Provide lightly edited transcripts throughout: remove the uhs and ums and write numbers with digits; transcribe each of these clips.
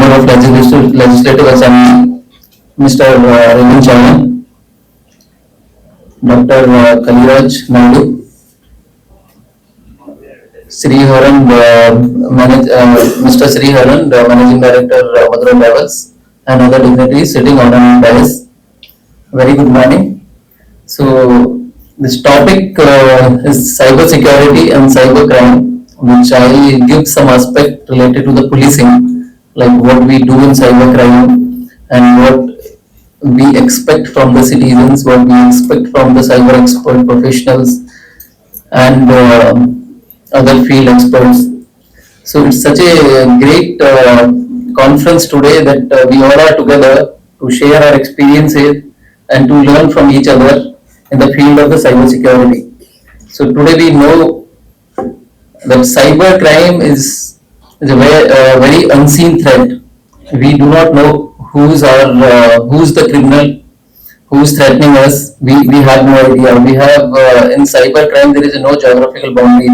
Member of Legislative Assembly, Mr. Raymond Chavan, Dr. Kaliraj Naidu, Mr. Sriharan, the Managing Director, Madurai Travels, and other dignitaries sitting on our dais. Very good morning. So, this topic is cyber security and cyber crime, which I give some aspect related to the policing, like what we do in cyber crime and what we expect from the citizens, what we expect from the cyber expert professionals and other field experts. So it's such a great conference today that we all are together to share our experiences and to learn from each other in the field of the cyber security. So today we know that cyber crime is a very unseen threat. We do not know who's the criminal, who's threatening us. We have no idea. We have in cyber crime there is no geographical boundary.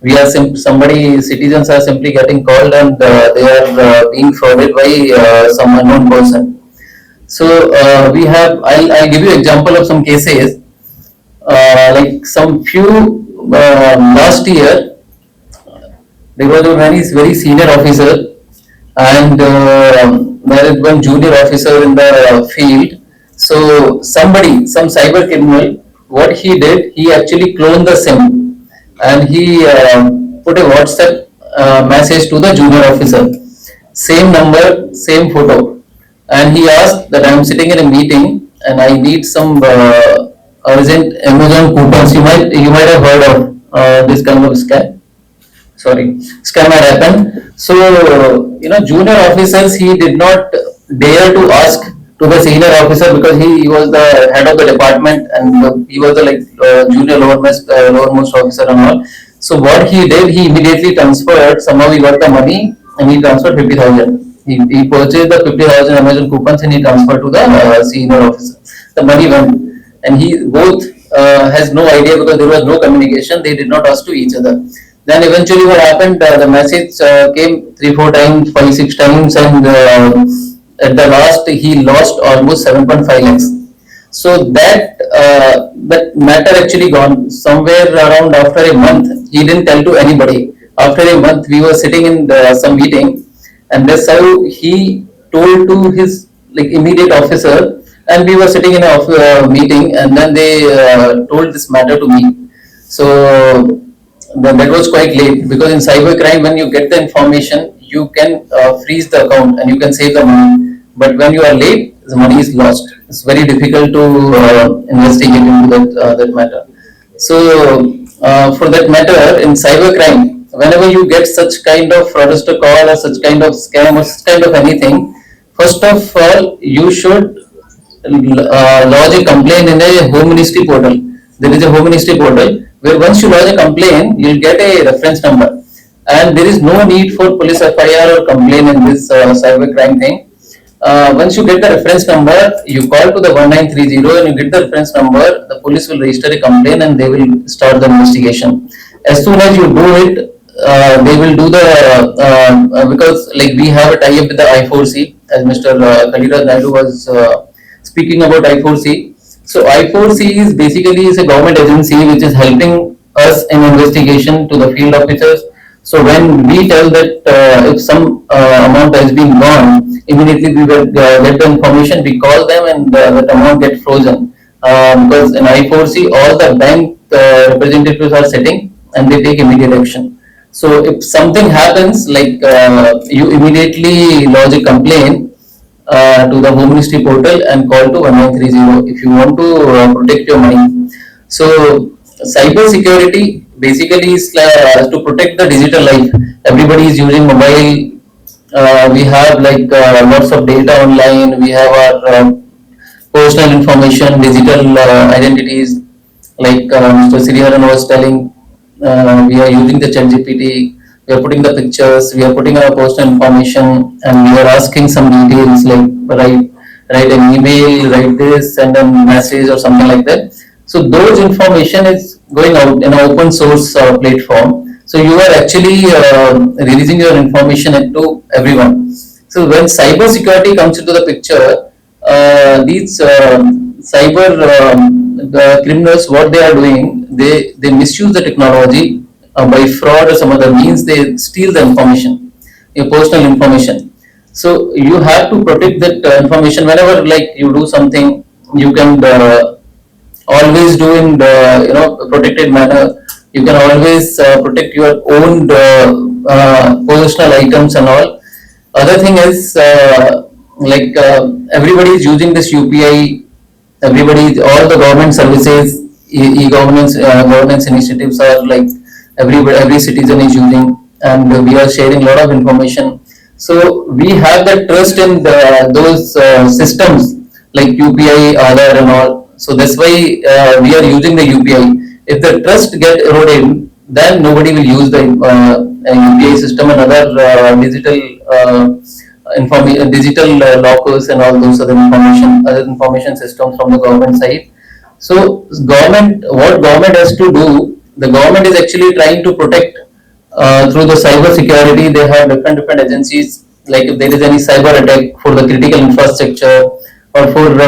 We are somebody, citizens are simply getting called and they are being frauded by some unknown person. So we have. I'll give you example of some cases. Like some few last year, there was a very senior officer and there is one junior officer in the field. So somebody, some cyber criminal, what he did, he actually cloned the SIM and he put a WhatsApp message to the junior officer. Same number, same photo. And he asked that I am sitting in a meeting and I need some urgent Amazon coupons. You might have heard of this kind of scam. Scam had happened. So junior officers, he did not dare to ask to the senior officer because he was the head of the department and he was the junior lowermost officer and all. So what he did, he immediately transferred. Somehow he got the money and he transferred 50,000. He purchased the 50,000 Amazon coupons and he transferred to the senior officer. The money went and he both has no idea because there was no communication. They did not ask to each other. Then eventually what happened, the message came 3-4 times, 5-6 times and at the last he lost almost 7.5 lakhs. So that matter actually gone somewhere around after a month. He didn't tell to anybody. After a month we were sitting in some meeting and that's how he told to his immediate officer and we were sitting in a meeting and then they told this matter to me. So that was quite late because in cybercrime when you get the information you can freeze the account and you can save the money, but when you are late the money is lost. It's very difficult to investigate into that matter. So for that matter in cybercrime, whenever you get such kind of fraudster call or such kind of scam or such kind of anything, first of all you should lodge a complaint in a home ministry portal. There is a home ministry portal where once you lodge a complaint, you'll get a reference number. And there is no need for police FIR or complaint in this cyber crime thing. Once you get the reference number, you call to the 1930 and you get the reference number, the police will register a complaint and they will start the investigation. As soon as you do it, they will do the, because we have a tie-up with the I4C, as Mr. Kaliraj Naidu was speaking about I4C. So I4C is basically a government agency which is helping us in investigation to the field officers. So when we tell that if some amount has been gone, immediately we will get the information, we call them and that amount gets frozen. Because in I4C all the bank representatives are sitting and they take immediate action. So if something happens you immediately lodge a complaint to the home ministry portal and call to 1930 if you want to protect your money. So cyber security basically is to protect the digital life. Everybody is using mobile. We have lots of data online. We have our personal information, digital identities. Mr. Sriharan was telling, we are using the ChatGPT. We are putting the pictures, we are putting our personal information, and we are asking some details write an email, write this, send a message or something like that. So those information is going out in an open source platform. So you are actually releasing your information to everyone. So when cyber security comes into the picture, these cyber the criminals, what they are doing, they misuse the technology by fraud or some other means. They steal the information, your personal information. So you have to protect that information. Whenever like you do something, you can always do in the protected manner. You can always protect your own personal items and all. Other thing is everybody is using this UPI. Everybody, all the government services, e-governance governance initiatives are like every citizen is using, and we are sharing a lot of information. So we have that trust in those systems like UPI, Aadhaar, and all. So that's why we are using the UPI. If the trust get eroded, then nobody will use the UPI system and other digital lockers and all those other information systems from the government side. So what government has to do, the government is actually trying to protect through the cyber security. They have different agencies. Like if there is any cyber attack for the critical infrastructure or for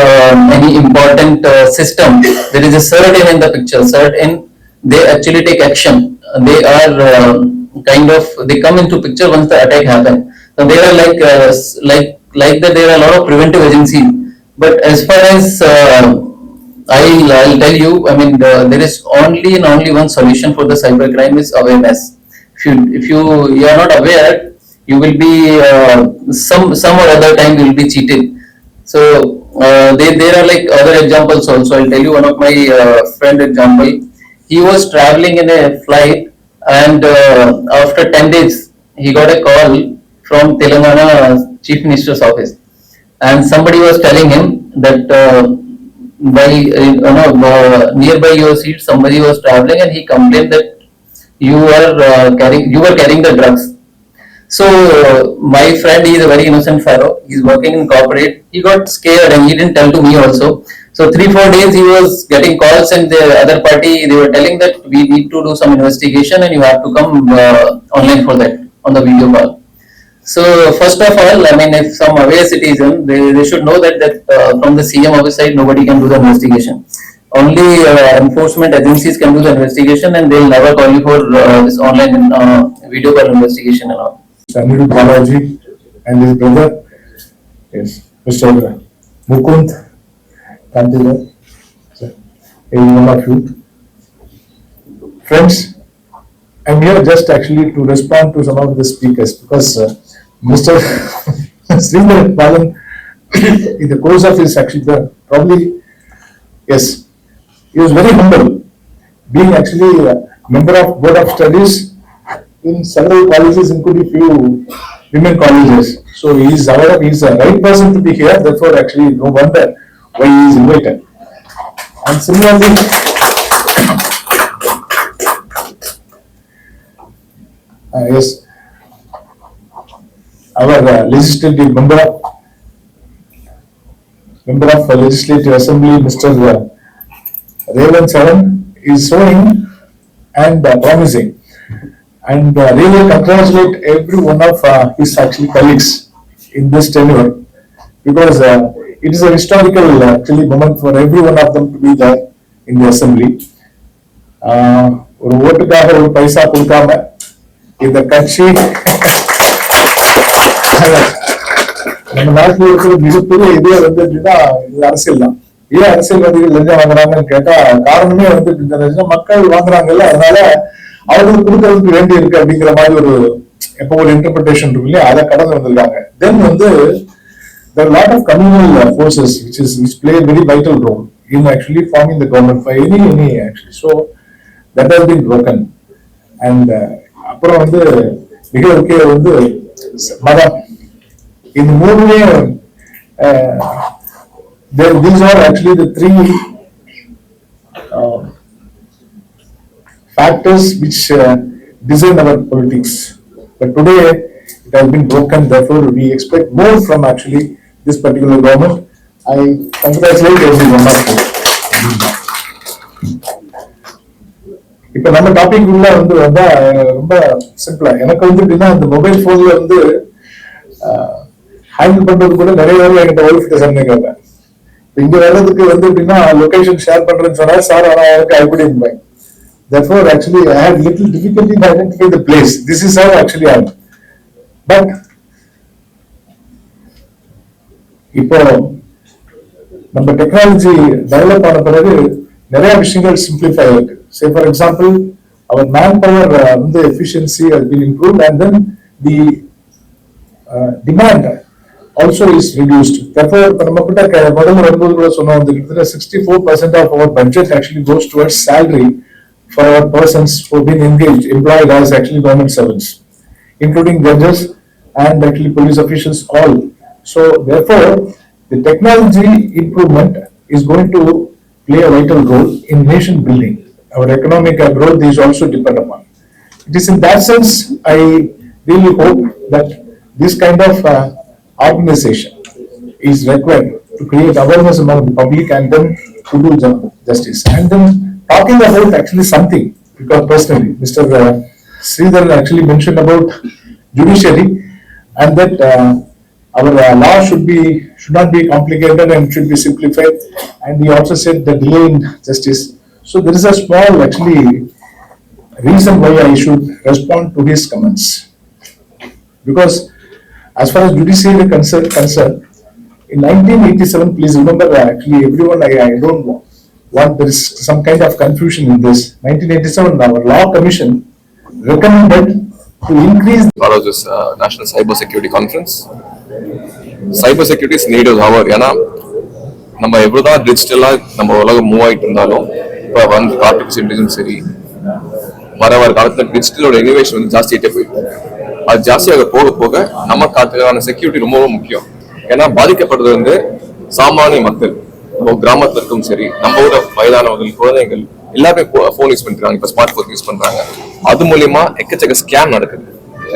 any important system, there is a CERT in the picture. CERT, they actually take action. They are they come into picture once the attack happen. So they are like that. There are a lot of preventive agencies. But as far as I'll tell you, I mean, there is only and only one solution for the cybercrime is awareness. If you are not aware, you will be some or other time you will be cheated. So there are like other examples also. I'll tell you one of my friend example. He was traveling in a flight, and after 10 days he got a call from Telangana Chief Minister's office, and somebody was telling him that by nearby your seat somebody was traveling, and he complained that you were carrying the drugs. So my friend, he is a very innocent fellow. He's working in corporate. He got scared and he didn't tell to me also. So 3-4 days he was getting calls, and the other party, they were telling that we need to do some investigation and you have to come online for that on the video call. So first of all, I mean, if some aware citizen, they should know that from the CM office side, nobody can do the investigation. Only enforcement agencies can do the investigation, and they'll never call you for this online video call investigation and all. Sanil Balaji and his brother, yes, Mr. Mukund Kantila, every one of you. Friends, I'm here just actually to respond to some of the speakers because Mr. Sridhar Balan, in the course of his actually, probably, yes, he was very humble, being actually a member of Board of Studies in several colleges, including few women colleges. So he is aware of, he is the right person to be here, therefore actually no wonder why he is invited. And similarly, yes, our legislative member of Legislative Assembly, Mr. Revan Saran, is showing and promising. And really congratulate every one of his actually colleagues in this tenure, because it is a historical actually moment for every one of them to be there in the assembly. ஒரு ஓட்டுக்காக ஒரு பைசா கொடுக்காம இந்த கட்சி நம்ம நாட்டில் இருக்கிற மிகப்பெரிய இதே வந்து அப்படின்னா இது அரசியல் தான். ஏன் அரசியல்வாதிகள் லஞ்சம் வாங்குறாங்கன்னு கேட்டா காரணமே வந்து இந்த லஞ்சம் மக்கள் வாங்குறாங்கல்ல, அதனால அவங்களுக்கு கொடுக்கறதுக்கு வேண்டி இருக்கு அப்படிங்கிற மாதிரி ஒரு எப்போ ஒரு இன்டர்பிரேஷன் இருக்கு இல்லையா, அதை கடந்து வந்திருக்காங்க. தென் வந்து there are a lot of communal forces which play a very vital role in actually forming the government for any actually. So that has been broken. And அப்புறம் வந்து மிக முக்கிய வந்து மதம், இந்த மூணுமே these are actually the three factors which design our politics. But today it has been broken. Therefore, we expect more from actually this particular government. I congratulate every one of you. இப்ப நம்ம topic உள்ள வந்து வந்தா ரொம்ப சிம்பிளா எனக்கு வந்து எப்படின்னா இந்த மொபைல் போன்ல வந்து ஹேண்டில் பண்றது கூட நிறைய பேர் என்கிட்ட ஒய்ஃப் கிட்ட சொன்னீங்க. இங்க வர்றதுக்கு வந்து எப்படின்னா லொகேஷன் ஷேர் பண்றேன்னு சொன்னா சார் ஆனா எனக்கு I couldn't buy. Therefore, actually, I had little difficulty in identifying the place. This is how actually I am. But இப்போ நம்ம டெக்னாலஜி டெவலப் ஆன பிறகு நிறைய விஷயங்கள் சிம்பிளிஃபை இருக்கு. Say for example our man power வந்து efficiency has been improved and then the demand also is reduced. Therefore, இப்ப நம்ம கிட்ட முதல்ல வரும்போது கூட சொன்னோம் வந்து கிட்டத்தட்ட 64% of our budget actually goes towards salary for our persons who have been engaged, employed as actually government servants, including judges and actually police officials all. So therefore, the technology improvement is going to play a vital role in nation building. Our economic growth is also dependent upon. It is in that sense, I really hope that this kind of organization is required to create awareness among the public and then to do justice. And then talking about actually something, because personally, Mr. Sridhar actually mentioned about judiciary and that our law should not be complicated and should be simplified. And he also said the delay in justice. So there is a small actually reason why I should respond to his comments. Because as far as judiciary concerned, in 1987, please remember actually everyone, I don't want there is some kind of confusion in this. 1987, our law commission recommended to increase. Follow this National Cyber Security Conference. Cyber security is needed hour. ஏன்னா நம்ம எவ்வளவுதான் டிஜிட்டலா நம்ம உலகம் move ஆயிட்டு இருந்தாலும் இப்போ வந்து artificial intelligence சரி வர காலத்துல டிஜிட்டலோட இனோவேஷன் வந்து ஜாஸ்தியாகிட்டே போயிட்டு அது ஜாஸ்தியாக போக போக நம்ம காலத்துக்கான செக்யூரிட்டி ரொம்ப முக்கியம். ஏன்னா பாதிக்கப்படுறது வந்து சாமானிய மக்கள், நம்ம கிராமத்துல இருக்கும் சரி, நம்ம ஊர வயதானவர்கள், குழந்தைகள் எல்லாருமே போன் யூஸ் பண்றாங்க, இப்ப ஸ்மார்ட் போன் யூஸ் பண்றாங்க. அது மூலியமா எக்கச்சக்க ஸ்கேம் நடக்குது.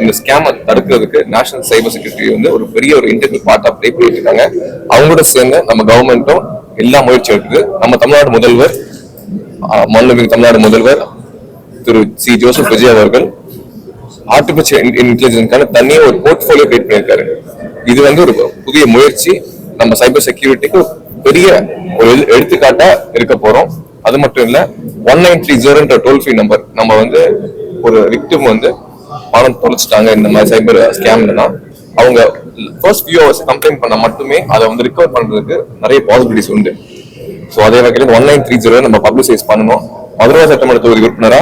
இந்த ஸ்கேமை தடுக்கிறதுக்கு நேஷனல் சைபர் செக்யூரிட்டி வந்து ஒரு பெரிய ஒரு இன்டெகிரல் பார்ட்டா ப்ளே பண்ணிட்டு இருக்காங்க. அவங்களோட சேர்ந்து நம்ம கவர்மெண்ட்டும் எல்லா முயற்சி எடுக்குது. நம்ம தமிழ்நாடு முதல்வர், மாண்புமிகு தமிழ்நாடு முதல்வர் திரு சி ஜோசப் விஜய் அவர்கள் ஆர்டிபிஷியல் இன்டெலிஜென்ஸ்க்கான தனியாக ஒரு போர்ட்போலியோ கிரியேட் பண்ணியிருக்காரு. இது வந்து ஒரு புதிய முயற்சி, நம்ம சைபர் செக்யூரிட்டிக்கு பெரிய ஒரு எடுத்துக்காட்டா இருக்க போறோம். அது மட்டும் இல்ல 1930 டோல் ஃப்ரீ நம்பர், நம்ம வந்து ஒரு விக்டிம் வந்து பணம் தொலைச்சிட்டாங்க இந்த மாதிரி சைபர் ஸ்கேம்லனா அவங்க ஃபர்ஸ்ட் ஃபியூ ஹவர்ஸ் கம்ப்ளைண்ட் பண்ண மட்டுமே அதை வந்து ரிகவர் பண்றதுக்கு நிறைய பாசிபிலிட்டிஸ் உண்டு. ஸோ அதே வகையில் 1930 நம்ம பப்ளிசைஸ் பண்ணணும். மதுரை சட்டமன்ற தொகுதி உறுப்பினரா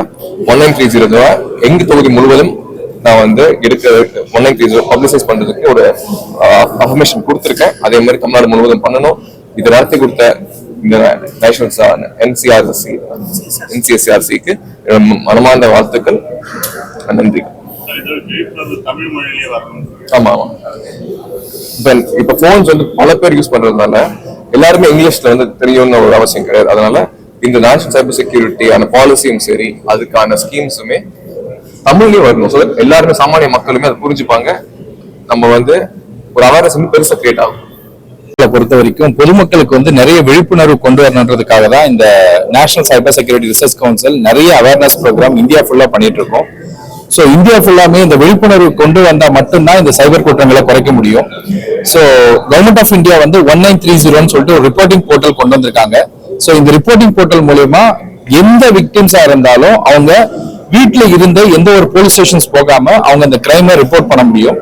1930 எங்க தொகுதி முழுவதும் நான் வந்து எடுக்க 1930 பப்ளிசைஸ் பண்றதுக்கு ஒரு அஃபர்மேஷன் கொடுத்துருக்கேன். அதே மாதிரி தமிழ்நாடு முழுவதும் பண்ணணும். இதை நடத்தி கொடுத்த இந்த நேஷனல் NCSRCக்கு மனமார்ந்த வாழ்த்துக்கள், நன்றி. ஆமா ஆமா. இப்ப போன்ஸ் வந்து பல பேர் யூஸ் பண்றதுனால எல்லாருமே இங்கிலீஷ்ல வந்து தெரியணும்னு ஒரு அவசியம் கிடையாது. அதனால இந்த நேஷனல் சைபர் செக்யூரிட்டியான பாலிசியும் சரி, அதுக்கான ஸ்கீம்ஸுமே தமிழ்லயும் வரணும். ஸோ எல்லாருமே சாமானிய மக்களுமே அதை புரிஞ்சுப்பாங்க. நம்ம வந்து ஒரு அவேர்னஸ் பெருசா கிரியேட் ஆகும். பொறுத்த வரைக்கும் பொதுமக்களுக்கு வந்து நிறைய விழிப்புணர்வு கொண்டு வரணுன்றதுக்காக தான் இந்த national cyber security research council நிறைய அவேர்னஸ் ப்ரோக்ராம் இந்தியா ஃபுல்லா பண்ணிட்டு இருக்கோம். ஸோ இந்தியா ஃபுல்லாமே இந்த விழிப்புணர்வு கொண்டு வந்தா மட்டும்தான் இந்த சைபர் குற்றங்களை குறைக்க முடியும். ஸோ கவர்மெண்ட் ஆஃப் இந்தியா வந்து 1930 சொல்லிட்டு ஒரு ரிப்போர்ட்டிங் போர்ட்டல் கொண்டு வந்திருக்காங்க. ஸோ இந்த ரிப்போர்ட்டிங் போர்ட்டல் மூலயமா எந்த விக்டிம்ஸா இருந்தாலும் அவங்க வீட்டுல இருந்து எந்த ஒரு போலீஸ் ஸ்டேஷன்ஸ் போகாம அவங்க அந்த கிரைமை ரிப்போர்ட் பண்ண முடியும்.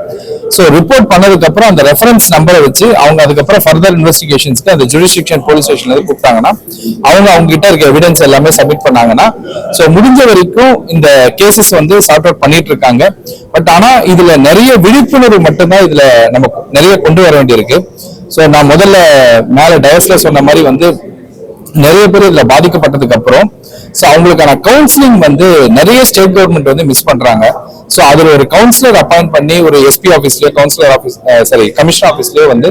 ஸோ ரிப்போர்ட் பண்ணதுக்கு அப்புறம் அந்த ரெஃபரன்ஸ் நம்பரை வச்சு அவங்க அதுக்கப்புறம் ஃபர்தர் இன்வெஸ்டிகேஷன்ஸ்க்கு அந்த ஜுடிஷியல் போலீஸ் ஸ்டேஷன்ல இருந்து கூப்பிட்டாங்கன்னா அவங்க கிட்ட இருக்க எவிடன்ஸ் எல்லாமே சப்மிட் பண்ணாங்கன்னா ஸோ முடிஞ்ச வரைக்கும் இந்த கேசஸ் வந்து சார்ட் அவுட் பண்ணிட்டு இருக்காங்க. பட் ஆனா இதுல நிறைய விழிப்புணர்வு மட்டும்தான் இதுல நம்ம நிறைய கொண்டு வர வேண்டியிருக்கு. ஸோ நான் முதல்ல மேல டயஸ்ல சொன்ன மாதிரி வந்து நிறைய பேர் இதுல பாதிக்கப்பட்டதுக்கு அப்புறம் ஸோ அவங்களுக்கான கவுன்சிலிங் வந்து நிறைய ஸ்டேட் கவர்மெண்ட் வந்து மிஸ் பண்றாங்க. ஸோ அதுல ஒரு கவுன்சிலர் அப்பாயிண்ட் பண்ணி ஒரு SP ஆஃபீஸ்லயோ கவுன்சிலர் ஆஃபீஸ் கமிஷனர் ஆஃபீஸ்லயோ வந்து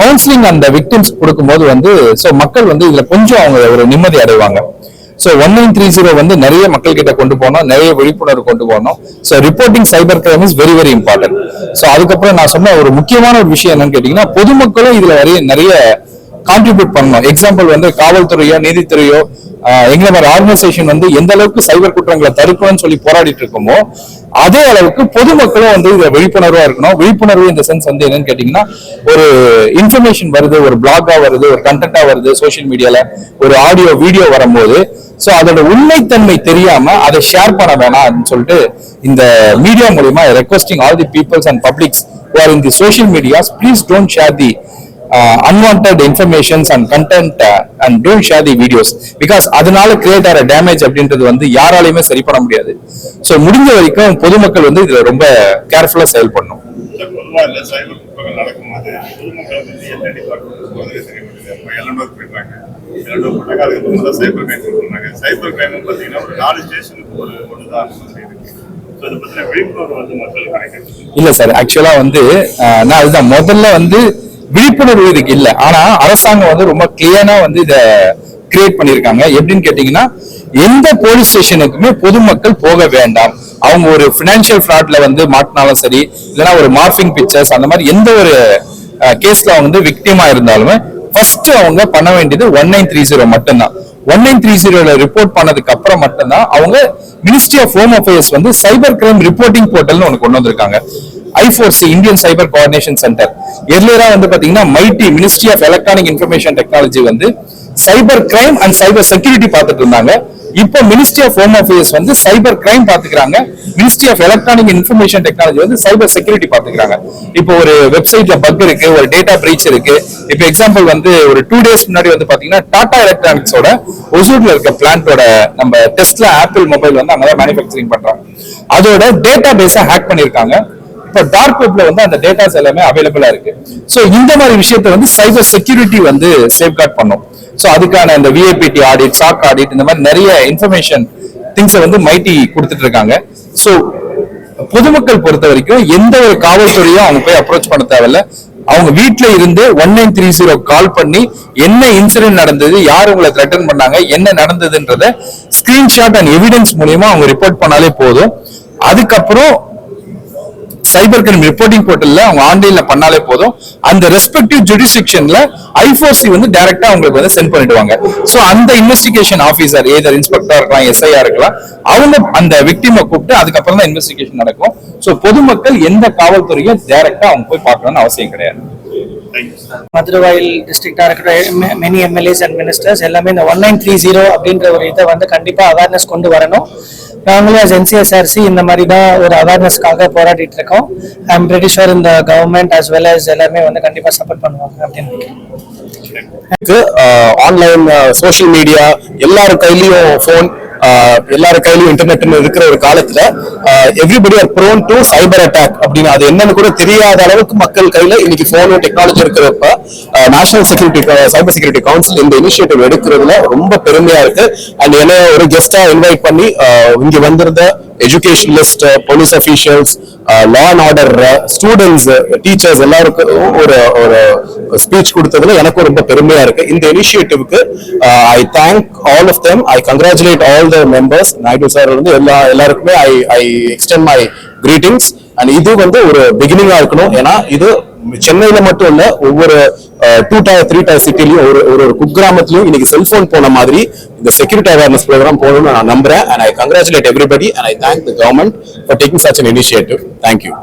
கவுன்சிலிங் அந்த விக்டிம்ஸ் கொடுக்கும்போது வந்து ஸோ மக்கள் வந்து இதுல கொஞ்சம் அவங்க ஒரு நிம்மதி அடைவாங்க. ஸோ 1930 வந்து நிறைய மக்கள் கிட்ட கொண்டு போனோம், நிறைய விழிப்புணர்வு கொண்டு போனோம். So reporting cyber crime is very very important. So அதுக்கப்புறம் நான் சொன்ன ஒரு முக்கியமான ஒரு விஷயம் என்னன்னு கேட்டீங்கன்னா பொதுமக்களும் இதுல நிறைய கான்ட்ரிபியூட் பண்ணணும். எக்ஸாம்பிள் வந்து காவல்துறையோ நீதித்துறையோ எங்களை மாதிரி ஆர்கனைசேஷன் வந்து எந்த அளவுக்கு சைபர் குற்றங்களை தடுக்கணும்னு சொல்லி போராடிட்டு இருக்கோமோ அதே அளவுக்கு பொதுமக்களும் வந்து இதுல விழிப்புணர்வா இருக்கணும். விழிப்புணர்வு இந்த சென்ஸ் வந்து என்னன்னு கேட்டீங்கன்னா, ஒரு இன்ஃபர்மேஷன் வருது, ஒரு பிளாகா வருது, ஒரு கண்டென்ட்டா வருது, சோசியல் மீடியால ஒரு ஆடியோ வீடியோ வரும்போது சோ அதோட உண்மைத்தன்மை தெரியாம அதை ஷேர் பண்ண வேணாம் அப்படின்னு சொல்லிட்டு இந்த மீடியா மூலமா requesting all the peoples and publics who are in the social medias, please don't share the unwanted informations and content and don't share the videos because அதனால கிரியேட் ஆகிற டேமேஜ் அப்படின்றது வந்து யாராலையுமே சரி பண்ண முடியாது. ஸோ முடிஞ்ச வரைக்கும் பொதுமக்கள் வந்து இதுல ரொம்ப கேர்ஃபுல்லா செயல்படணும். சைபர் குற்றங்கள் நடக்கும்போது பொதுமக்கள் வந்து எந்த டிபார்ட்மெண்ட் சைபர் கிரைம் சொன்னாங்க. சைபர் கிரைம் பார்த்தீங்கன்னா ஒரு 4 ஸ்டேஷனுக்கு ஒரு தான் விழிப்புணர்வு வந்து மக்கள் கிடைக்கிறது இல்ல சார். ஆக்சுவலா வந்து நான் அதுதான் முதல்ல வந்து விழிப்புணர்வு இதுக்கு இல்ல, ஆனா அரசாங்கம் வந்து ரொம்ப கிளியரா வந்து இத கிரியேட் பண்ணிருக்காங்க. எப்படின்னு கேட்டீங்கன்னா, எந்த போலீஸ் ஸ்டேஷனுக்குமே பொதுமக்கள் போக வேண்டாம். அவங்க ஒரு பினான்சியல் ஃப்ராட்ல வந்து மாட்டினாலும் சரி, இல்லைன்னா ஒரு மார்பிங் பிக்சர்ஸ் அந்த மாதிரி எந்த ஒரு கேஸ்ல அவங்க வந்து விக்டிமா இருந்தாலுமே ஃபர்ஸ்ட் அவங்க பண்ண வேண்டியது 1930 மட்டும்தான். 1930 ரிப்போர்ட் பண்ணதுக்கு அப்புறம் மட்டும்தான் அவங்க மினிஸ்ட்ரி ஆஃப் ஹோம் அஃபேர்ஸ் வந்து சைபர் கிரைம் ரிப்போர்ட்டிங் போர்ட்டல்னு ஒன்று கொண்டு வந்திருக்காங்க. I4C Indian cyber coordination centre. எர்லியரா வந்து பாத்தீங்கன்னா MeitY ministry of electronic information technology வந்து cyber crime and cyber security பார்த்துட்டு இருந்தாங்க. இப்போ மினிஸ்ட்ரி ஆஃப் ஹோம் அஃபேர்ஸ் வந்து சைபர் கிரைம் பாத்துக்கிறாங்க. Ministry of electronic information technology வந்து சைபர் செக்யூரிட்டி பாத்துக்கிறாங்க. இப்போ ஒரு வெப்சைட்ல பக் இருக்கு, ஒரு டேட்டா பிரீச் இருக்கு. இப்போ எக்ஸாம்பிள் வந்து ஒரு 2 டேஸ் முன்னாடி வந்து பாத்தீங்கன்னா டாடா எலக்ட்ரானிக்ஸோட ஒசூர்ல இருக்க பிளான்ட்டோட நம்ம டெஸ்ட்ல ஆப்பிள் மொபைல் வந்து அங்கதான் மேனுஃபேக்சரிங் பண்றாங்க. அதோட டேட்டா பேஸை ஹேக் பண்ணிருக்காங்க. இப்போ டார்க் வெப்ல வந்து அந்த டேட்டாஸ் எல்லாமே அவைலபிளா இருக்கு. ஸோ இந்த மாதிரி விஷயத்தை வந்து சைபர் செக்யூரிட்டி வந்து சேஃப்கார்ட் பண்ணும். ஸோ அதுக்கான இந்த விஐபிடி ஆடிட், சாக் ஆடிட், இந்த மாதிரி நிறைய இன்ஃபர்மேஷன் திங்ஸை வந்து மைட்டி கொடுத்துட்டு இருக்காங்க. ஸோ பொதுமக்கள் பொறுத்த வரைக்கும் எந்த ஒரு காவல்துறையும் அவங்க போய் அப்ரோச் பண்ண தேவையில்ல. அவங்க வீட்டுல இருந்து 1930 கால் பண்ணி என்ன இன்சிடென்ட் நடந்தது, யார் உங்களை த்ரெட்டன் பண்ணாங்க, என்ன நடந்ததுன்றத ஸ்கிரீன்ஷாட் அண்ட் எவிடன்ஸ் மூலியமா அவங்க ரிப்போர்ட் பண்ணாலே போதும். அதுக்கப்புறம் சைபர் கிரைம் ரிப்போர்ட்டிங் போர்ட்டல்ல அவங்க ஆன்லைன்ல பண்ணாலே போதும். அந்த ரெஸ்பெக்டிவ் ஜுடிஸ்டிக்ஷன்ல I4C வந்து டைரக்டா அவங்களுக்கு வந்து சென்ட் பண்ணிடுவாங்க. சோ அந்த இன்வெஸ்டிகேஷன் ஆபீசர் ஏதர் இன்ஸ்பெக்டரா இருக்கலாம், எஸ்ஐயா இருக்கலாம், அவங்க அந்த விக்டிமை கூப்பிட்டு அதுக்கப்புறம் தான் இன்வெஸ்டிகேஷன் நடக்கும். சோ பொதுமக்கள் எந்த காவல்துறையும் டைரக்டா அவங்க போய் பார்க்கணும்னு அவசியம் கிடையாது. மதுரவாயில் டிஸ்ட்ரிக்டா இருக்கிற மெனி எம்எல்ஏஸ் அண்ட் மினிஸ்டர்ஸ் எல்லாமே இந்த 1930 அப்படின்ற ஒரு இதை வந்து கண்டிப்பா அவேர்னஸ் கொண்டு வரணும். நாங்களும் NCSRC இந்த மாதிரி தான் ஒரு அவேர்னஸ்க்காக போராடிட்டு இருக்கோம். ஐ எம் பிரிட்டி ஷூர் இந்த கவர்மெண்ட் அஸ் வெல் அஸ் எல்லாமே வந்து கண்டிப்பா சப்போர்ட் பண்ணுவாங்க அப்படின்னு. ஆன்லைன் சோஷியல் மீடியா எல்லாரும் கையிலயும் போன், எல்லாரும் கையிலயும் இன்டர்நெட் இருக்கிற ஒரு காலத்துல everybody are prone to cyber attack அப்படின்னு அது என்னன்னு கூட தெரியாத அளவுக்கு மக்கள் கையில இன்னைக்கு போனும் டெக்னாலஜி இருக்கிறப்ப நேஷனல் சைபர் செக்யூரிட்டி கவுன்சில் இந்த இனிஷியேட்டிவ் எடுக்கிறதுல ரொம்ப பெருமையா இருக்கு. அண்ட் என்ன ஒரு கெஸ்டா இன்வைட் பண்ணி இங்க வந்திருந்த educationalist, police officials, law and order students, teachers எல்லாருக்கும் ஒரு ஒரு ஸ்பீச் கொடுத்ததுல எனக்கும் ரொம்ப பெருமையா இருக்கு. இந்த இனிஷியேட்டிவ்க்கு I thank all of them. I congratulate all the members. Naidu sir வந்து எல்லாருக்குமே I extend my greetings. And இது வந்து ஒரு பிகினிங்கா இருக்கணும். ஏன்னா இது சென்னையில மட்டும் இல்ல, ஒவ்வொரு 2 tier 3 tier சிட்டிலையும் ஒரு குக்கிராமத்திலையும் இன்னைக்கு செல்போன் போன மாதிரி இந்த செக்யூரிட்டி அவேர்னஸ் ப்ரோக்ராம் போகணும்னு நான் நம்புறேன். And I congratulate everybody and I thank the government for taking such an initiative. Thank you.